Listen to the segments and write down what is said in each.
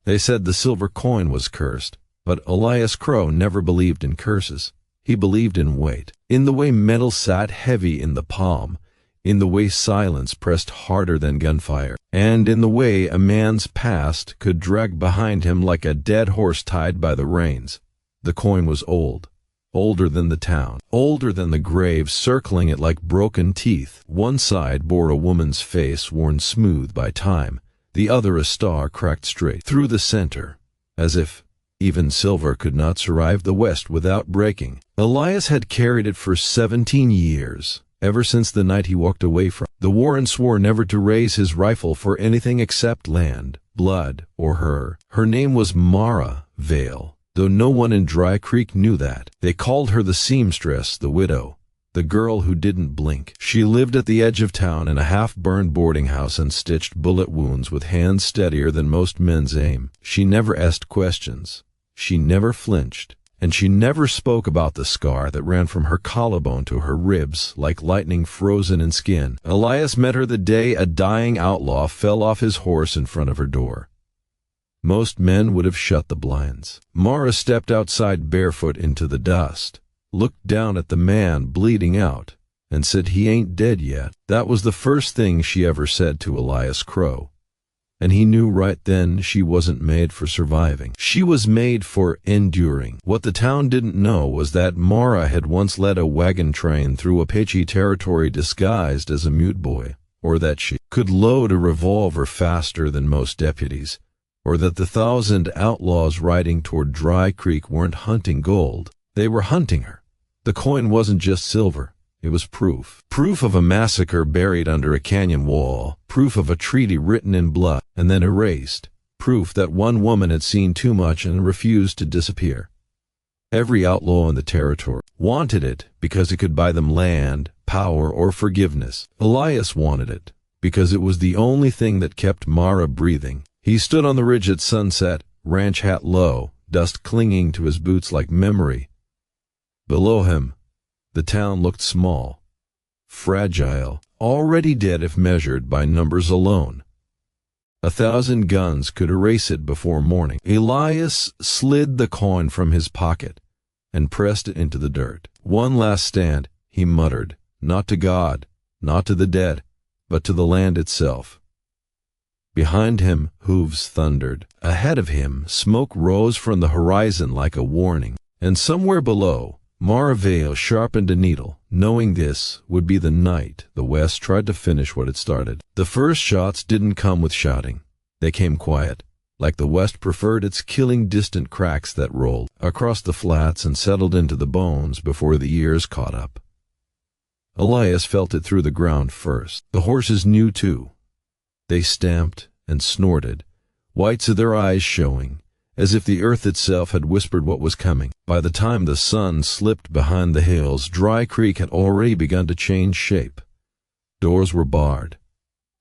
They said the silver coin was cursed, but Elias Crow never believed in curses. He believed in weight, in the way metal sat heavy in the palm, in the way silence pressed harder than gunfire, and in the way a man's past could drag behind him like a dead horse tied by the reins. The coin was old, older than the town, older than the grave circling it like broken teeth. One side bore a woman's face worn smooth by time, the other a star cracked straight through the center, as if even silver could not survive the West without breaking. Elias had carried it for 17 years, ever since the night he walked away from the war and swore never to raise his rifle for anything except land, blood, or her. Her name was Mara Vale, though no one in Dry Creek knew that. They called her the seamstress, the widow, the girl who didn't blink. She lived at the edge of town in a half-burned boarding house and stitched bullet wounds with hands steadier than most men's aim. She never asked questions. She never flinched, and she never spoke about the scar that ran from her collarbone to her ribs like lightning frozen in skin. Elias met her the day a dying outlaw fell off his horse in front of her door. Most men would have shut the blinds. Mara stepped outside barefoot into the dust, looked down at the man bleeding out, and said, "He ain't dead yet." That was the first thing she ever said to Elias Crow. And he knew right then she wasn't made for surviving. She was made for enduring. What the town didn't know was that Mara had once led a wagon train through Apache territory disguised as a mute boy, or that she could load a revolver faster than most deputies, or that the 1,000 outlaws riding toward Dry Creek weren't hunting gold. They were hunting her. The coin wasn't just silver. It was proof. Proof of a massacre buried under a canyon wall. Proof of a treaty written in blood and then erased. Proof that one woman had seen too much and refused to disappear. Every outlaw in the territory wanted it because it could buy them land, power, or forgiveness. Elias wanted it because it was the only thing that kept Mara breathing. He stood on the ridge at sunset, ranch hat low, dust clinging to his boots like memory. Below him, the town looked small, fragile, already dead if measured by numbers alone. 1,000 guns could erase it before morning. Elias slid the coin from his pocket and pressed it into the dirt. One last stand, he muttered, not to God, not to the dead, but to the land itself. Behind him, hooves thundered. Ahead of him, smoke rose from the horizon like a warning. And somewhere below, Mara Vale sharpened a needle, knowing this would be the night the West tried to finish what it started. The first shots didn't come with shouting. They came quiet, like the West preferred its killing distant cracks that rolled across the flats and settled into the bones before the years caught up. Elias felt it through the ground first. The horses knew too. They stamped and snorted, whites of their eyes showing, as if the earth itself had whispered what was coming. By the time the sun slipped behind the hills, Dry Creek had already begun to change shape. Doors were barred.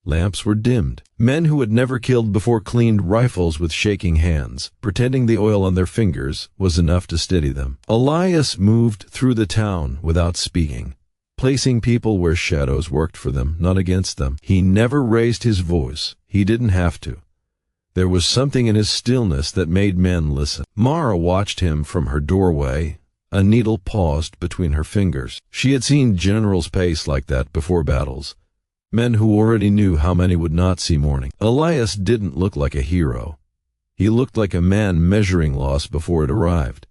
Lamps were dimmed. Men who had never killed before cleaned rifles with shaking hands, pretending the oil on their fingers was enough to steady them. Elias moved through the town without speaking, placing people where shadows worked for them, not against them. He never raised his voice. He didn't have to. There was something in his stillness that made men listen. Mara watched him from her doorway. A needle paused between her fingers. She had seen generals pace like that before battles. Men who already knew how many would not see morning. Elias didn't look like a hero. He looked like a man measuring loss before it arrived.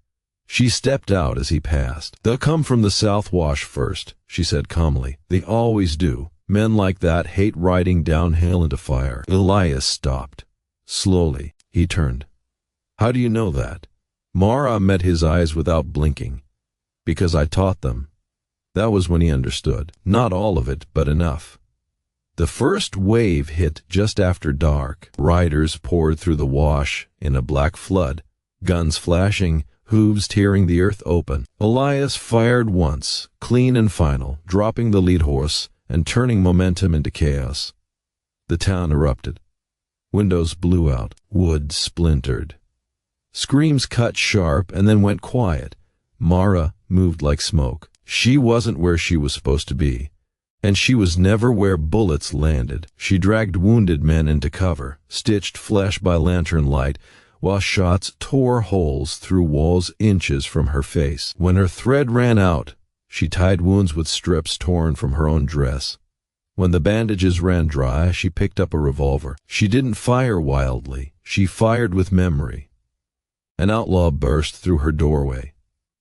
She stepped out as he passed. "They'll come from the South Wash first," she said calmly. "They always do. Men like that hate riding downhill into fire." Elias stopped. Slowly, he turned. "How do you know that?" Mara met his eyes without blinking. "Because I taught them." That was when he understood. Not all of it, but enough. The first wave hit just after dark. Riders poured through the wash in a black flood, guns flashing, hooves tearing the earth open. Elias fired once, clean and final, dropping the lead horse and turning momentum into chaos. The town erupted. Windows blew out. Wood splintered. Screams cut sharp and then went quiet. Mara moved like smoke. She wasn't where she was supposed to be. And she was never where bullets landed. She dragged wounded men into cover, stitched flesh by lantern light, while shots tore holes through walls inches from her face. When her thread ran out, she tied wounds with strips torn from her own dress. When the bandages ran dry, she picked up a revolver. She didn't fire wildly. She fired with memory. An outlaw burst through her doorway.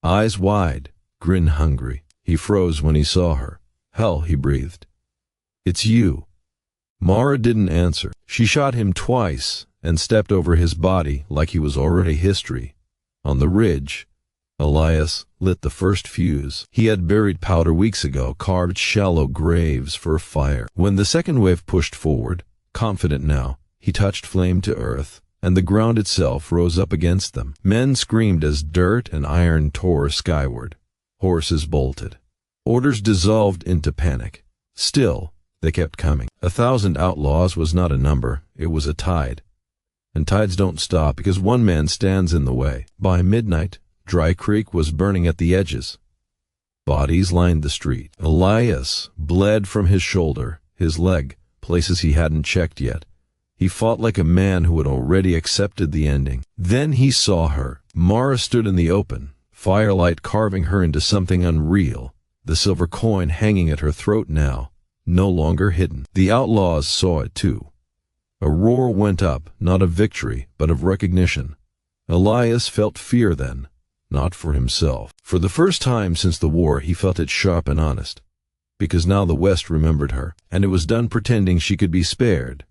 Eyes wide, grin hungry. He froze when he saw her. "Hell," he breathed. "It's you." Mara didn't answer. She shot him twice and stepped over his body like he was already history. On the ridge, Elias lit the first fuse. He had buried powder weeks ago, carved shallow graves for a fire. When the second wave pushed forward, confident now, he touched flame to earth, and the ground itself rose up against them. Men screamed as dirt and iron tore skyward. Horses bolted. Orders dissolved into panic. Still, they kept coming. 1,000 outlaws was not a number, it was a tide. And tides don't stop because one man stands in the way. By midnight, Dry Creek was burning at the edges. Bodies lined the street. Elias bled from his shoulder, his leg, places he hadn't checked yet. He fought like a man who had already accepted the ending. Then he saw her. Mara stood in the open, firelight carving her into something unreal. The silver coin hanging at her throat now, no longer hidden. The outlaws saw it too. A roar went up, not of victory, but of recognition. Elias felt fear then, not for himself. For the first time since the war, he felt it sharp and honest. Because now the West remembered her, and it was done pretending she could be spared.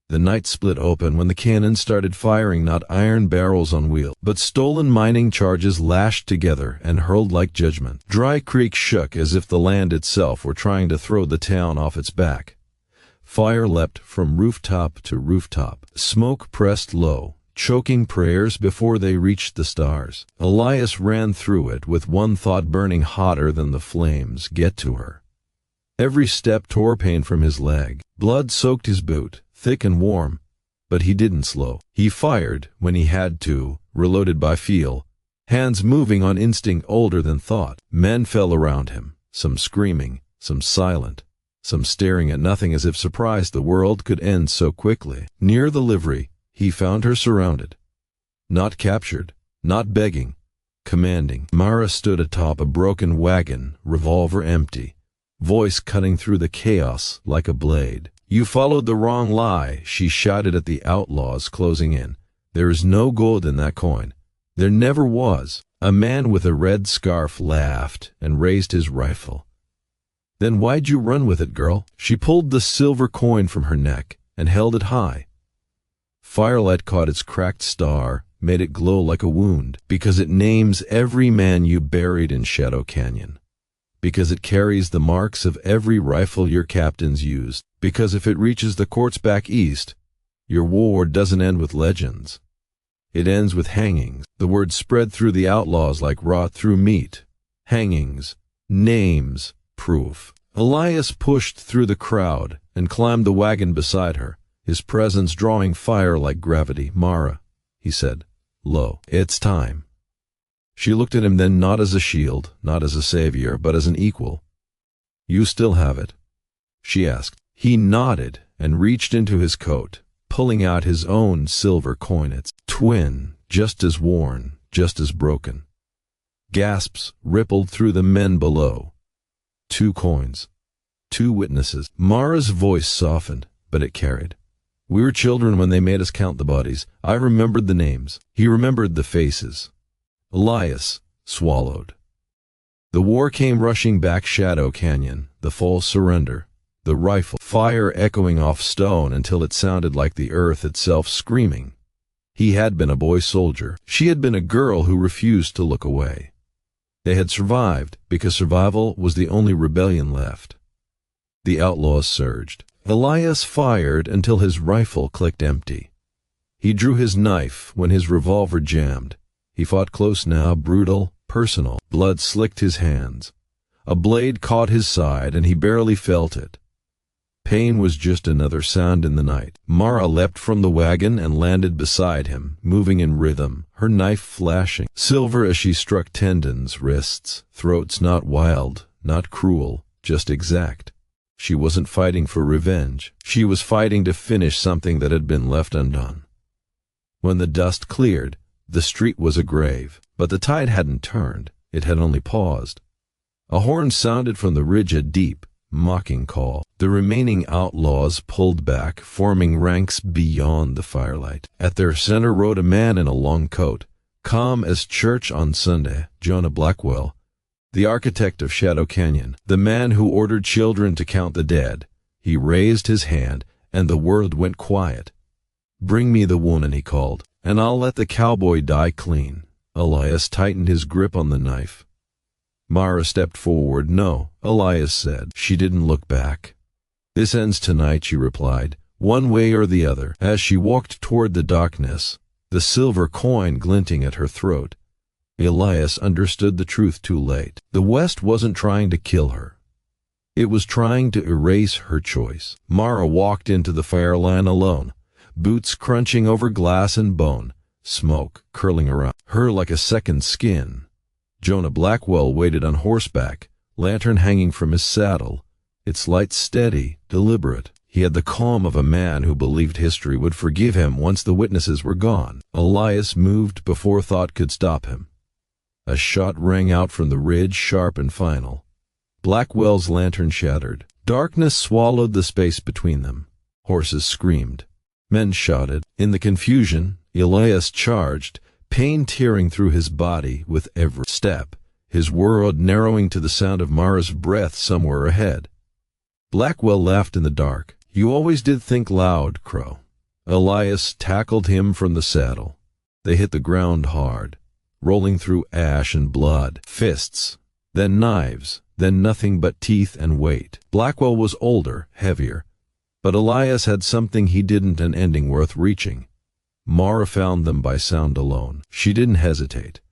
The night split open when the cannon started firing not iron barrels on wheels, but stolen mining charges lashed together and hurled like judgment. Dry Creek shook as if the land itself were trying to throw the town off its back. Fire leapt from rooftop to rooftop. Smoke pressed low, choking prayers before they reached the stars. Elias ran through it with one thought burning hotter than the flames: get to her. Every step tore pain from his leg. Blood soaked his boot, thick and warm, but he didn't slow. He fired when he had to, reloaded by feel, hands moving on instinct older than thought. Men fell around him, some screaming, some silent, some staring at nothing as if surprised the world could end so quickly. Near the livery, he found her surrounded. Not captured, not begging, commanding. Mara stood atop a broken wagon, revolver empty, voice cutting through the chaos like a blade. "You followed the wrong lie," she shouted at the outlaws closing in. "There is no gold in that coin. There never was." A man with a red scarf laughed and raised his rifle. "Then why'd you run with it, girl?" She pulled the silver coin from her neck and held it high. Firelight caught its cracked star, made it glow like a wound, because it names every man you buried in Shadow Canyon. Because it carries the marks of every rifle your captains used. Because if it reaches the courts back east, your war doesn't end with legends. It ends with hangings. The word spread through the outlaws like rot through meat. Hangings, names, proof. Elias pushed through the crowd and climbed the wagon beside her, his presence drawing fire like gravity. "Mara," he said, low, "it's time." She looked at him then, not as a shield, not as a savior, but as an equal. "You still have it?" she asked. He nodded and reached into his coat, pulling out his own silver coin. Its twin, just as worn, just as broken. Gasps rippled through the men below. 2 coins. 2 witnesses. Mara's voice softened, but it carried. "We were children when they made us count the bodies. I remembered the names." He remembered the faces. Elias swallowed. The war came rushing back Shadow Canyon, the false surrender, the rifle fire echoing off stone until it sounded like the earth itself screaming. He had been a boy soldier. She had been a girl who refused to look away. They had survived because survival was the only rebellion left. The outlaws surged. Elias fired until his rifle clicked empty. He drew his knife when his revolver jammed. He fought close now, brutal, personal. Blood slicked his hands. A blade caught his side, and he barely felt it. Pain was just another sound in the night. Mara leapt from the wagon and landed beside him, moving in rhythm, her knife flashing, silver as she struck tendons, wrists, throats, not wild, not cruel, just exact. She wasn't fighting for revenge. She was fighting to finish something that had been left undone. When the dust cleared, the street was a grave, but the tide hadn't turned. It had only paused. A horn sounded from the ridge, a deep, mocking call. The remaining outlaws pulled back, forming ranks beyond the firelight. At their center rode a man in a long coat, calm as church on Sunday, Jonah Blackwell, the architect of Shadow Canyon, the man who ordered children to count the dead. He raised his hand, and the world went quiet. "Bring me the woman," he called, "and I'll let the cowboy die clean." Elias tightened his grip on the knife. Mara stepped forward. "No," Elias said. She didn't look back. "This ends tonight," she replied, "one way or the other." As she walked toward the darkness, the silver coin glinting at her throat, Elias understood the truth too late. The West wasn't trying to kill her. It was trying to erase her choice. Mara walked into the fireline alone, boots crunching over glass and bone, smoke curling around her like a second skin. Jonah Blackwell waited on horseback, lantern hanging from his saddle, its light steady, deliberate. He had the calm of a man who believed history would forgive him once the witnesses were gone. Elias moved before thought could stop him. A shot rang out from the ridge, sharp and final. Blackwell's lantern shattered. Darkness swallowed the space between them. Horses screamed. Men shouted. In the confusion, Elias charged, pain tearing through his body with every step, his world narrowing to the sound of Mara's breath somewhere ahead. Blackwell laughed in the dark. "You always did think loud, Crow." Elias tackled him from the saddle. They hit the ground hard, rolling through ash and blood, fists, then knives, then nothing but teeth and weight. Blackwell was older, heavier, but Elias had something he didn't, an ending worth reaching. Mara found them by sound alone. She didn't hesitate.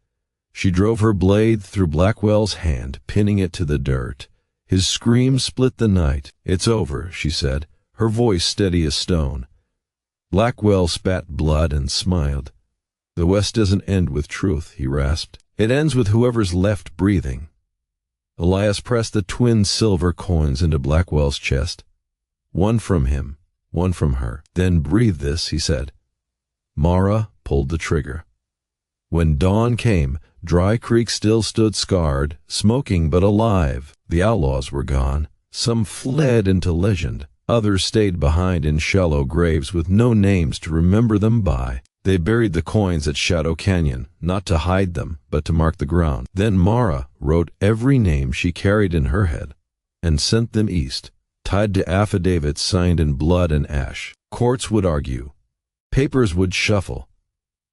She drove her blade through Blackwell's hand, pinning it to the dirt. His scream split the night. "It's over," she said, her voice steady as stone. Blackwell spat blood and smiled. "The West doesn't end with truth," he rasped. "It ends with whoever's left breathing." Elias pressed the twin silver coins into Blackwell's chest. "One from him, one from her. Then breathe this," he said. Mara pulled the trigger. When dawn came, Dry Creek still stood scarred, smoking but alive. The outlaws were gone. Some fled into legend. Others stayed behind in shallow graves with no names to remember them by. They buried the coins at Shadow Canyon, not to hide them, but to mark the ground. Then Mara wrote every name she carried in her head and sent them east, tied to affidavits signed in blood and ash. Courts would argue. Papers would shuffle.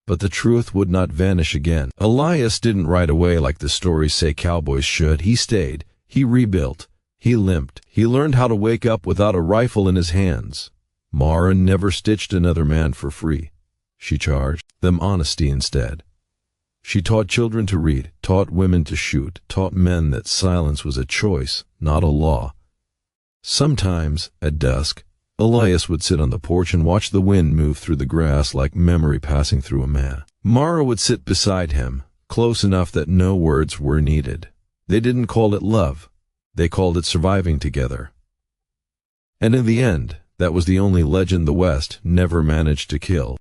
But the truth would not vanish again. Elias didn't ride away like the stories say cowboys should. He stayed. He rebuilt. He limped. He learned how to wake up without a rifle in his hands. Mara never stitched another man for free. She charged them honesty instead. She taught children to read, taught women to shoot, taught men that silence was a choice, not a law. Sometimes, at dusk, Elias would sit on the porch and watch the wind move through the grass like memory passing through a man. Mara would sit beside him, close enough that no words were needed. They didn't call it love. They called it surviving together. And in the end, that was the only legend the West never managed to kill.